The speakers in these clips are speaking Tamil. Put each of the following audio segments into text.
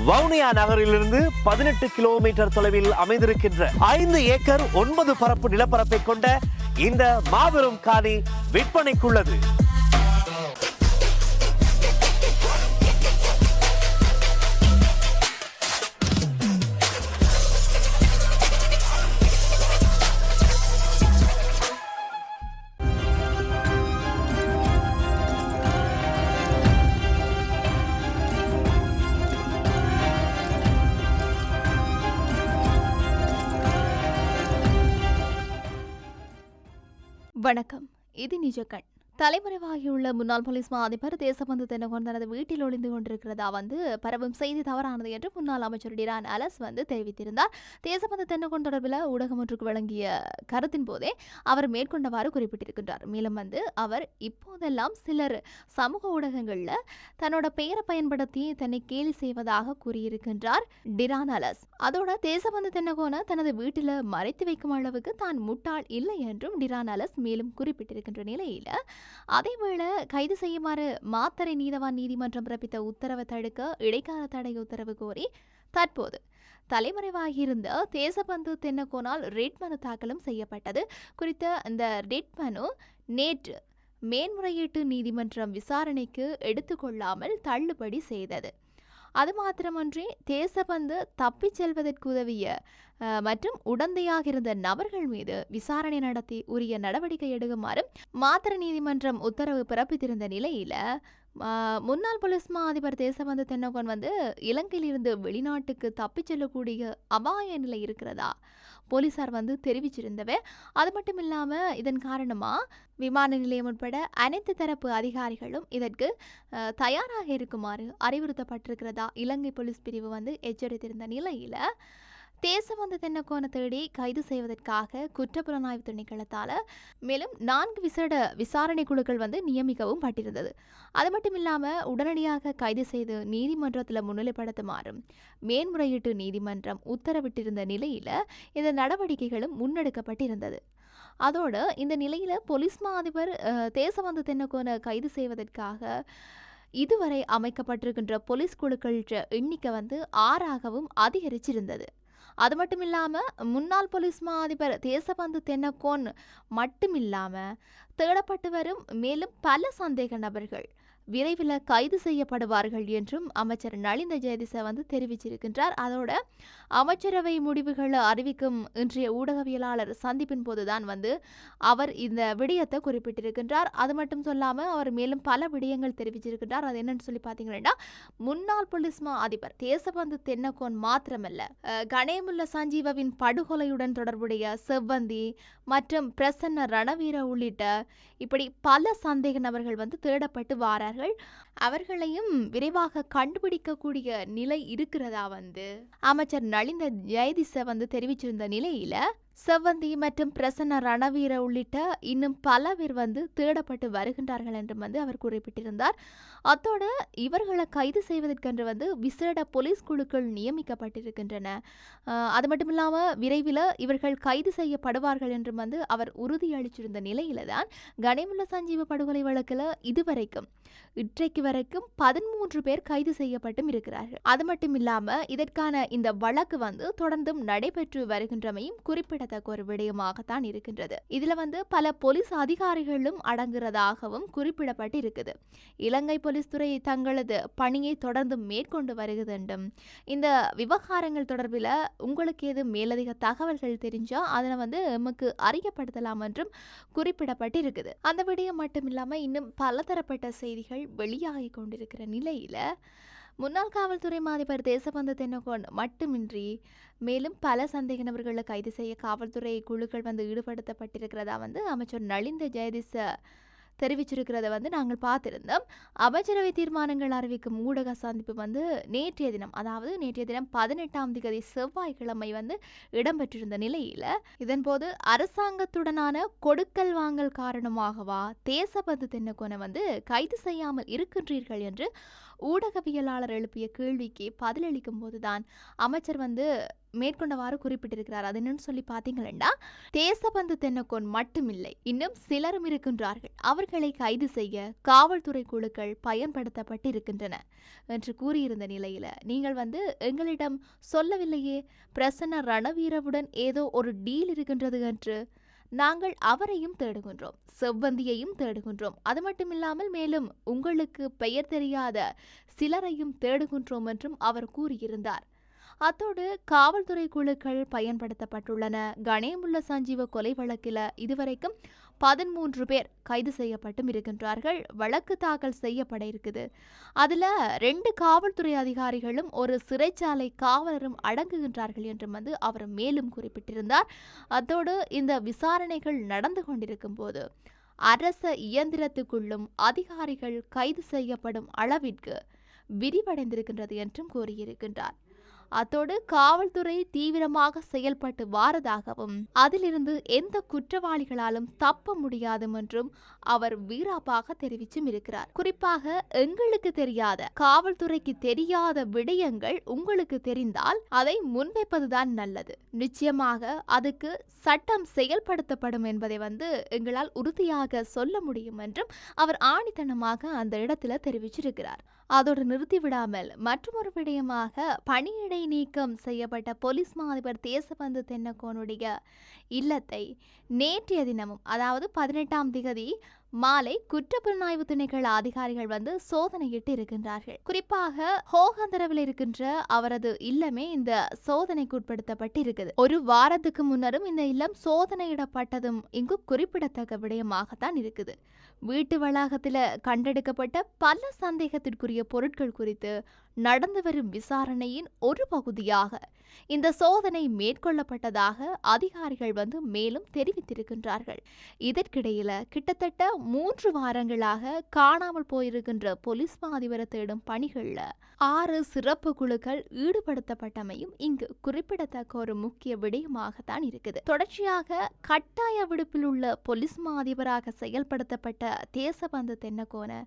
வவுனியா நகரிலிருந்து 18 கிலோமீட்டர் தொலைவில் அமைந்திருக்கின்ற 5 ஏக்கர் 9 பரப்பு நிலப்பரப்பை கொண்ட இந்த மாபெரும் காணி விற்பனைக்குள்ளது. வணக்கம். இது நிஜக்கண். தலைமறைவாகியுள்ள முன்னாள் போலீஸ் மா அதிபர் தேசபந்து தென்னகோன் தனது வீட்டில் ஒளிந்து கொண்டிருக்கிறதா பரவும் செய்தி தவறானது என்று முன்னாள் அமைச்சர் டிரான் அலஸ் தெரிவித்திருந்தார். தேசபந்து தென்னகோன் தொடர்பில் ஊடகம் ஒன்றுக்கு வழங்கிய கருத்தின் போதே அவர் மேற்கொண்டவாறு குறிப்பிட்டிருக்கின்றார். மேலும் அவர் இப்போதெல்லாம் சிலர் சமூக ஊடகங்களில் தன்னோட பெயரை பயன்படுத்தி தன்னை கேலி செய்வதாக கூறியிருக்கின்றார் டிரான் அலஸ். அதோட தேசபந்து தென்னகோனை தனது வீட்டில் மறைத்து வைக்கும் அளவுக்கு தான் முட்டாள் இல்லை என்றும் டிரான் அலஸ் மேலும் குறிப்பிட்டிருக்கின்ற நிலையில் அதேவேளை கைது செய்யுமாறு மாத்தறை நீதவான் நீதிமன்றம் பிறப்பித்த உத்தரவை தடுக்க இடைக்கால தடை உத்தரவு கோரி தற்போது தலைமறைவாகியிருந்த தேசபந்து தென்னகோனால் ரெட் மனு தாக்கலும் செய்யப்பட்டது. குறித்த இந்த ரெட் மனு நேற்று மேன்முறையீட்டு நீதிமன்றம் விசாரணைக்கு எடுத்துக்கொள்ளாமல் தள்ளுபடி செய்தது. அது மாத்திரமன்றி தேசபந்து தப்பிச் செல்வதற்கு உதவிய மற்றும் உடந்தையாக இருந்த நபர்கள் மீது விசாரணை நடத்தி உரிய நடவடிக்கை எடுக்குமாறு மாத்தறை நீதிமன்றம் உத்தரவு பிறப்பித்திருந்த நிலையில முன்னாள் போலீஸ் மா அதிபர் தேசபந்து தென்னகோன் இலங்கையிலிருந்து வெளிநாட்டுக்கு தப்பிச் செல்லக்கூடிய அபாய நிலை இருக்கிறதா போலீசார் தெரிவிச்சிருந்தவே. அது மட்டும் இல்லாமல் இதன் காரணமாக விமான நிலையம் உட்பட அனைத்து தரப்பு அதிகாரிகளும் இதற்கு தயாராக இருக்குமாறு அறிவுறுத்தப்பட்டிருக்கிறதா இலங்கை போலீஸ் பிரிவு எச்சரித்திருந்த நிலையில் தேசபந்து தென்னகோனை தேடி கைது செய்வதற்காக குற்றப்புலனாய்வு திணைக்களத்தால் மேலும் 4 விசேட விசாரணை குழுக்கள் நியமிக்கவும் பட்டிருந்தது. அது மட்டும் இல்லாமல் உடனடியாக கைது செய்து நீதிமன்றத்தில் முன்னிலைப்படுத்துமாறும் மேன்முறையீட்டு நீதிமன்றம் உத்தரவிட்டிருந்த நிலையில் இந்த நடவடிக்கைகளும் முன்னெடுக்கப்பட்டிருந்தது. அதோடு இந்த நிலையில் போலீஸ் மா அதிபர் தேசபந்து தென்னகோனை கைது செய்வதற்காக இதுவரை அமைக்கப்பட்டிருக்கின்ற போலீஸ் குழுக்கள் எண்ணிக்கை 6ஆகவும் அதிகரிச்சிருந்தது. அது மட்டும் இல்லாமல் முன்னாள் போலீஸ் மா அதிபர் தேசபந்து தென்னகோன் மட்டுமில்லாமல் தேடப்பட்டு வரும் மேலும் பல சந்தேக நபர்கள் விரைவில் கைது செய்யப்படுவார்கள் என்றும் அமைச்சர் நலிந்த ஜெயதிச தெரிவிச்சிருக்கின்றார். அதோட அமைச்சரவை முடிவுகளை அறிவிக்கும் இன்றைய ஊடகவியலாளர் சந்திப்பின் போதுதான் அவர் இந்த விடயத்தை குறிப்பிட்டிருக்கின்றார். அது மட்டும் சொல்லாமல் அவர் மேலும் பல விடயங்கள் தெரிவிச்சிருக்கின்றார். அது என்னன்னு சொல்லி பார்த்தீங்கன்னா, முன்னாள் போலீஸ் மா அதிபர் தேசபந்து தென்னகோன் மாத்திரமல்ல, கணேமுல்ல சஞ்சீவவின் படுகொலையுடன் தொடர்புடைய செவ்வந்தி மற்றும் பிரசன்ன ரணவீர உள்ளிட்ட இப்படி பல சந்தேக நபர்கள் தேடப்பட்டு வாரார்கள். அவர்களையும் விரைவாக கண்டுபிடிக்கக்கூடிய நிலை இருக்கிறதா அமைச்சர் நலிந்த ஜெயதிச தெரிவிச்சிருந்த நிலையில செவ்வந்தி மற்றும் பிரசன்ன ரணவீர உள்ளிட்ட இன்னும் பல பேர் தேடப்பட்டு வருகின்றார்கள் என்றும் அவர் குறிப்பிட்டிருந்தார். அத்தோடு இவர்களை கைது செய்வதற்கென்று விசேட போலீஸ் குழுக்கள் நியமிக்கப்பட்டிருக்கின்றன. அது மட்டும் இல்லாமல் விரைவில் இவர்கள் கைது செய்யப்படுவார்கள் என்றும் அவர் உறுதியளிச்சிருந்த நிலையில தான் கணேமுல்ல சஞ்சீவ படுகொலை வழக்கில் இதுவரைக்கும் இன்றைக்கு வரைக்கும் 13 பேர் கைது செய்யப்பட்டும் இருக்கிறார்கள். அது மட்டும் இல்லாமல் இதற்கான இந்த வழக்கு தொடர்ந்தும் நடைபெற்று வருகின்றமையும் குறிப்பிடத்தக்க ஒரு விடயமாகத்தான் இருக்கின்றது. இதுல பல போலீஸ் அதிகாரிகளும் அடங்குறதாகவும் குறிப்பிடப்பட்டு இருக்குது. இலங்கை போலீஸ் துறை தங்களது பணியை தொடர்ந்து மேற்கொண்டு வருகிறது என்றும் இந்த விவகாரங்கள் தொடர்பில் உங்களுக்கு ஏது மேலதிக தகவல்கள் தெரிஞ்சா அதனை எமக்கு அறியப்படுத்தலாம் என்றும் குறிப்பிடப்பட்டு இருக்குது. அந்த விடயம் மட்டும் இல்லாமல் இன்னும் பலதரப்பட்ட செய்திகள் வெளியாகி கொண்டிருக்கிற நிலையில முன்னாள் காவல்துறை அதிபர் தேசபந்து தென்னகோன் மட்டுமின்றி மேலும் பல சந்தேக நபர்களை கைது செய்ய காவல்துறை குழுக்கள் ஈடுபடுத்தப்பட்டிருக்கிறதா அமைச்சர் நலிந்த ஜெயதிச தெரிவிச்சிருக்கிறத நாங்கள் பார்த்திருந்தோம். அமைச்சரவை தீர்மானங்கள் அறிவிக்கும் ஊடக சந்திப்பு நேற்றைய தினம், அதாவது நேற்றைய தினம் 18ஆம் தேதி செவ்வாய்க்கிழமை இடம்பெற்றிருந்த நிலையில இதன்போது அரசாங்கத்துடனான கொடுக்கல் வாங்கல் காரணமாகவா தேசபந்து தென்னகோனை கைது செய்யாமல் இருக்கின்றீர்கள் என்று ஊடகவியலாளர் எழுப்பிய கேள்விக்கு பதிலளிக்கும் போதுதான் அமைச்சர் மேற்கொண்டவாறு குறிப்பிட்டிருக்கிறார். அது என்னன்னு சொல்லி பார்த்தீங்கன்னா, தேசபந்து தென்னக்கோன் மட்டுமில்லை, இன்னும் சிலரும் இருக்கின்றார்கள். அவர்களை கைது செய்ய காவல்துறை குழுக்கள் பயன்படுத்தப்பட்டிருக்கின்றன என்று கூறியிருந்த நிலையில நீங்கள் எங்களிடம் சொல்லவில்லையே, பிரசன்ன ரணவீரவுடன் ஏதோ ஒரு டீல் இருக்கின்றது என்று. நாங்கள் அவரையும் தேடுகின்றோம், செவ்வந்தியையும் தேடுகின்றோம். அது மட்டுமில்லாமல் மேலும் உங்களுக்கு பெயர் தெரியாத சிலரையும் தேடுகின்றோம் என்றும் அவர் கூறியிருந்தார். அத்தோடு காவல்துறை குழுக்கள் பயன்படுத்தப்பட்டுள்ளன. கணேமுல்ல சஞ்சீவ கொலை வழக்கில் இதுவரைக்கும் 13 பேர் கைது செய்யப்பட்டும் இருக்கின்றார்கள். வழக்கு தாக்கல் செய்யப்பட இருக்குது. அதில் 2 காவல்துறை அதிகாரிகளும் ஒரு சிறைச்சாலை காவலரும் அடங்குகின்றார்கள் என்றும் அவர் மேலும் குறிப்பிட்டிருந்தார். அத்தோடு இந்த விசாரணைகள் நடந்து கொண்டிருக்கும் போது அரச இயந்திரத்துக்குள்ளும் அதிகாரிகள் கைது செய்யப்படும் அளவிற்கு விரிவடைந்திருக்கின்றது என்றும் கூறியிருக்கின்றார். அத்தோடு காவல்துறை தீவிரமாக செயல்பட்டு வாரதாகவும் அதிலிருந்து எந்த குற்றவாளிகளாலும் தப்ப முடியாது என்றும் அவர் வீராப்பாக தெரிவிச்சும் இருக்கிறார். குறிப்பாக எங்களுக்கு தெரியாத, காவல்துறைக்கு தெரியாத விடயங்கள் உங்களுக்கு தெரிந்தால் அதை முன்வைப்பதுதான் நல்லது. நிச்சயமாக அதுக்கு சட்டம் செயல்படுத்தப்படும் என்பதை எங்களால் உறுதியாக சொல்ல முடியும் என்றும் அவர் ஆணித்தனமாக அந்த இடத்துல தெரிவிச்சிருக்கிறார். அதோடு நிறுத்திவிடாமல் மற்றொரு விடயமாக பணியிடை நீக்கம் செய்யப்பட்ட போலீஸ் மா அதிபர் தேசபந்து தென்னக்கோனுடைய இல்லத்தை நேற்றைய தினமும், அதாவது 18ஆம் திகதி மாலை குற்றப்புலனாய்வு திணைக்கள அதிகாரிகள் சோதனையிட்டு இருக்கின்றார்கள். குறிப்பாக ஹோகந்தரவில் இருக்கின்ற அவரது இல்லமே இந்த சோதனைக்கு உட்படுத்தப்பட்டு இருக்குது. ஒரு வாரத்துக்கு முன்னரும் இந்த இல்லம் சோதனையிடப்பட்டதும் இங்கு குறிப்பிடத்தக்க விடயமாகத்தான் இருக்குது. வீட்டு வளாகத்தில் கண்டெடுக்கப்பட்ட பல சந்தேகத்திற்குரிய பொருட்கள் குறித்து நடந்து வரும் விசாரணையின் ஒரு பகுதியாக இந்த சோதனை மேற்கொள்ளப்பட்டதாக அதிகாரிகள் மேலும் தெரிவித்திருக்கின்றார்கள். இதற்கிடையில கிட்டத்தட்ட 3 வாரங்களாக காணாமல் போயிருக்கின்ற போலீஸ் மா அதிபரை தேடும் பணிகள்ல 6 சிறப்பு குழுக்கள் ஈடுபடுத்தப்பட்டமையும் இங்கு குறிப்பிடத்தக்க ஒரு முக்கிய விடயமாகத்தான் இருக்குது. தொடர்ச்சியாக கட்டாய விடுப்பில் உள்ள போலீஸ் மா அதிபராக செயல்படுத்தப்பட்ட தேசபந்து தென்னக்கோன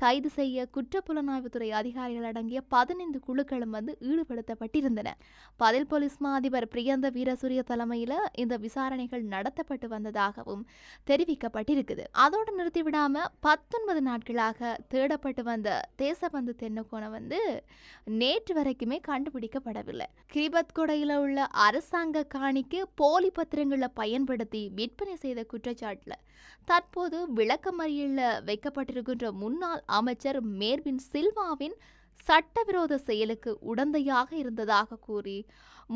கைது செய்ய குற்றப்புலனாய்வுத்துறை அதிகாரிகள் அடங்கிய 15 குழுக்களும் ஈடுபடுத்தப்பட்டிருந்தன. பதில் போலீஸ் மா அதிபர் பிரியந்த வீரசூரிய தலைமையில இந்த விசாரணைகள் நடத்தப்பட்டு வந்ததாகவும் தெரிவிக்கப்பட்டிருக்குது. அதோடு நிறுத்திவிடாம 19 நாட்களாக தேடப்பட்டு வந்த தேசபந்து தென்னக்கோன நேற்று வரைக்குமே கண்டுபிடிக்கப்படவில்லை. கிரிபத்கொடையில உள்ள அரசாங்க காணிக்கு போலி பத்திரங்களை பயன்படுத்தி விற்பனை செய்த குற்றச்சாட்டுல தற்போது விளக்கமறியல்ல வைக்கப்பட்டிருக்கின்ற முன்னாள் அமைச்சர் மேர்வின் சில்வாவின் சட்டவிரோத செயலுக்கு உடந்தையாக இருந்ததாக கூறி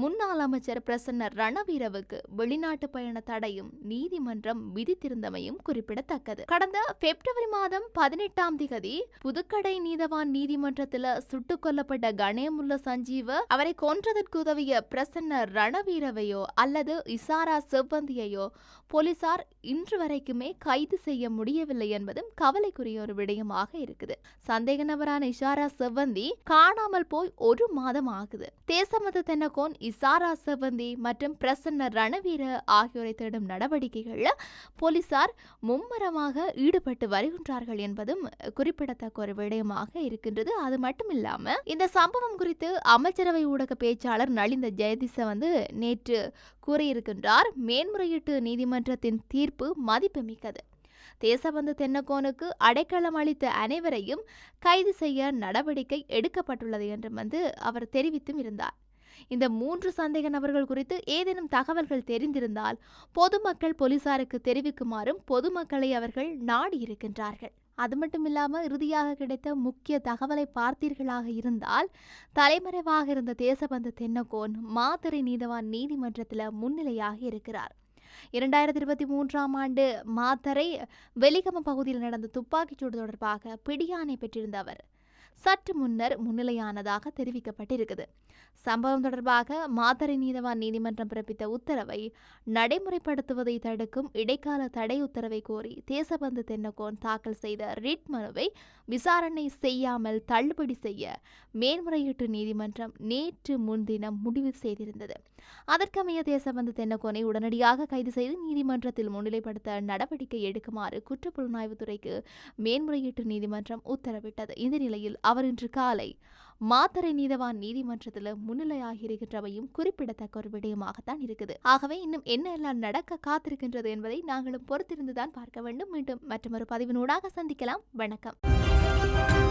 முன்னாள் அமைச்சர் பிரசன்ன ரணவீரவுக்கு வெளிநாட்டு பயண தடையும் நீதிமன்றம் விதித்திருந்தமையும் குறிப்பிடத்தக்கது. கடந்த பிப்ரவரி மாதம் 18ஆம் திகதி புதுக்கடை நீதவான் நீதிமன்றத்தில் சுட்டுக் கொல்லப்பட்ட கணேமுல்ல சஞ்சீவ அவரை கொன்றதற்கு உதவிய பிரசன்ன ரணவீரவையோ அல்லது இசாரா செவ்வந்தியையோ போலீசார் இன்று வரைக்குமே கைது செய்ய முடியவில்லை என்பதும் கவலைக்குரிய ஒரு விடயமாக இருக்குது. சந்தேக நபரான இசாரா செவ்வந்தி காணாமல் போய் 1 மாதம் ஆகுது. தேசபந்து தென்னக்கோன், இசாரா செவ்வந்தி மற்றும் பிரசன்ன ரணவீர ஆகியோரை தேடும் நடவடிக்கைகள்ல போலீசார் மும்முரமாக ஈடுபட்டு வருகின்றார்கள் என்பதும் குறிப்பிடத்தக்க ஒரு விடயமாக இருக்கின்றது. அது மட்டுமில்லாம இந்த சம்பவம் குறித்து அமைச்சரவை ஊடக பேச்சாளர் நலிந்த ஜெயதிச நேற்று கூறியிருக்கின்றார். மேன்முறையீட்டு நீதிமன்றத்தின் தீர்ப்பு மதிப்புமிக்கது. தேசபந்து தென்னக்கோனுக்கு அடைக்கலம் அளித்த அனைவரையும் கைது செய்ய நடவடிக்கை எடுக்கப்பட்டுள்ளது என்றும் அவர் தெரிவித்தும் இருந்தார். இந்த 3 சந்தேக நபர்கள் குறித்து ஏதேனும் தகவல்கள் தெரிந்திருந்தால் பொதுமக்கள் போலீசாருக்கு தெரிவிக்குமாறும் பொதுமக்களை அவர்கள் நாடியிருக்கின்றார்கள். அது மட்டுமில்லாமல் இறுதியாக கிடைத்த முக்கிய தகவலை பார்த்தீர்களாக இருந்தால், தலைமறைவாக இருந்த தேசபந்து தென்னக்கோன் மாத்தறை நீதவான் நீதிமன்றத்தில் முன்னிலையாக இருக்கிறார். 2023ஆம் ஆண்டு மாத்தறை வெலிகம பகுதியில் நடந்த துப்பாக்கிச்சூடு தொடர்பாக பிடியாணை பெற்றிருந்த அவர் சற்று முன்னர் முன்னிலையானதாக தெரிவிக்கப்பட்டிருக்குது. சம்பவம் தொடர்பாக மாத்தறை நீதவான் நீதிமன்றம் பிறப்பித்த உத்தரவை நடைமுறைப்படுத்துவதை தடுக்கும் இடைக்கால தடை உத்தரவை கோரி தேசபந்து தென்னக்கோன் தாக்கல் செய்த ரிட் மனுவை விசாரணை செய்யாமல் தள்ளுபடி செய்ய மேன்முறையீட்டு நீதிமன்றம் நேற்று முன்தினம் முடிவு செய்திருந்தது. அதற்கமைய தேசபந்து தென்னகோனை உடனடியாக கைது செய்து நீதிமன்றத்தில் முன்னிலைப்படுத்த நடவடிக்கை எடுக்குமாறு குற்றப்புலனாய்வுத்துறைக்கு மேன்முறையீட்டு நீதிமன்றம் உத்தரவிட்டது. இந்த நிலையில் அவர் இன்று காலை மாத்தறை நீதவான் நீதிமன்றத்தில் முன்னிலையாகியிருக்கின்றவையும் குறிப்பிடத்தக்க ஒரு விடயமாகத்தான் இருக்குது. ஆகவே இன்னும் என்ன எல்லாம் நடக்க காத்திருக்கின்றது என்பதை நாங்களும் பொறுத்திருந்துதான் பார்க்க வேண்டும். மீண்டும் மற்றொரு பதிவினூடாக சந்திக்கலாம். வணக்கம்.